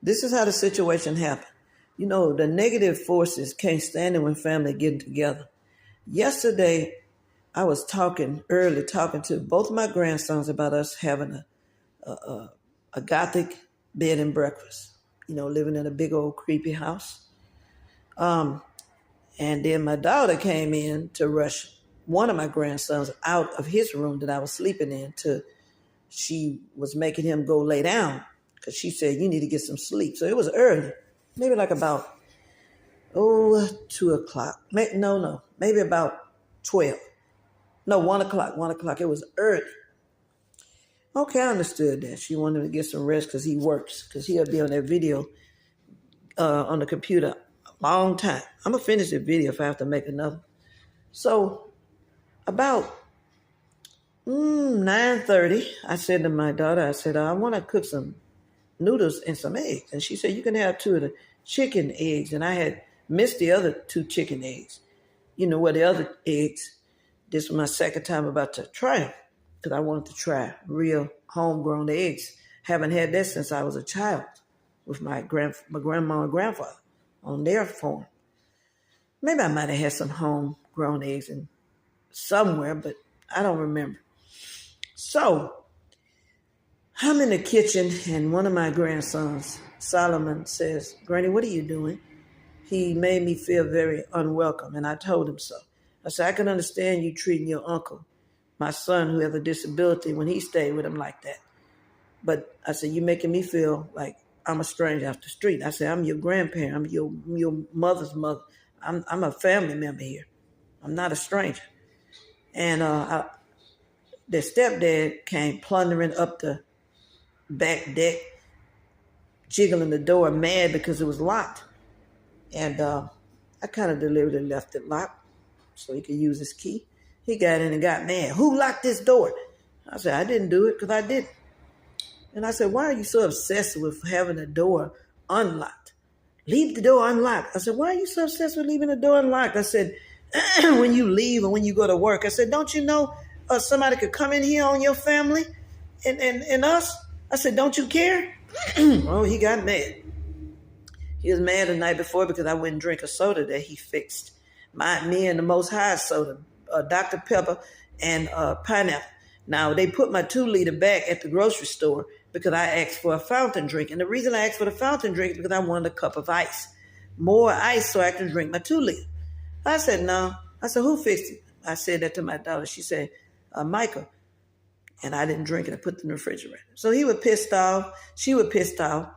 This is how the situation happened. You know, the negative forces can't stand it when family getting together. Yesterday, I was talking to both my grandsons about us having a gothic bed and breakfast, living in a big old creepy house. And then my daughter came in to rush one of my grandsons out of his room that I was sleeping in. She was making him go lay down because she said, you need to get some sleep. So it was early, maybe like about, 2 o'clock. Maybe about 12. No, 1 o'clock, 1 o'clock. It was early. Okay, I understood that. She wanted to get some rest because he works, because he'll be on that video on the computer a long time. I'm going to finish the video if I have to make another. So about 9:30, I said to my daughter, I want to cook some noodles and some eggs. And she said, you can have 2 of the chicken eggs. And I had missed the other 2 chicken eggs. The other eggs, this was my second time about to try them because I wanted to try real homegrown eggs. Haven't had that since I was a child with my grandma and grandfather on their farm. Maybe I might have had some homegrown eggs in somewhere, but I don't remember. So I'm in the kitchen, and one of my grandsons, Solomon, says, Granny, what are you doing? He made me feel very unwelcome, and I told him so. I said, I can understand you treating your uncle, my son who has a disability, when he stayed with him like that. But I said, you're making me feel like I'm a stranger off the street. I said, I'm your grandparent. I'm your mother's mother. I'm a family member here. I'm not a stranger. And their stepdad came plundering up the back deck, jiggling the door, mad because it was locked. And I kind of deliberately left it locked so he could use his key. He got in and got mad. Who locked this door? I said, I didn't do it because I didn't. And I said, why are you so obsessed with having the door unlocked? Leave the door unlocked. I said, why are you so obsessed with leaving the door unlocked? I said, when you leave or when you go to work, I said, don't you know somebody could come in here on your family and us? I said, don't you care? Oh, he got mad. He was mad the night before because I wouldn't drink a soda that he fixed. Me and the Most High soda, Dr. Pepper and pineapple. Now, they put my 2-liter back at the grocery store because I asked for a fountain drink. And the reason I asked for the fountain drink is because I wanted a cup of ice. More ice so I can drink my 2-liter. I said, no. I said, who fixed it? I said that to my daughter. She said, Michael. And I didn't drink it. I put it in the refrigerator. So he was pissed off. She was pissed off.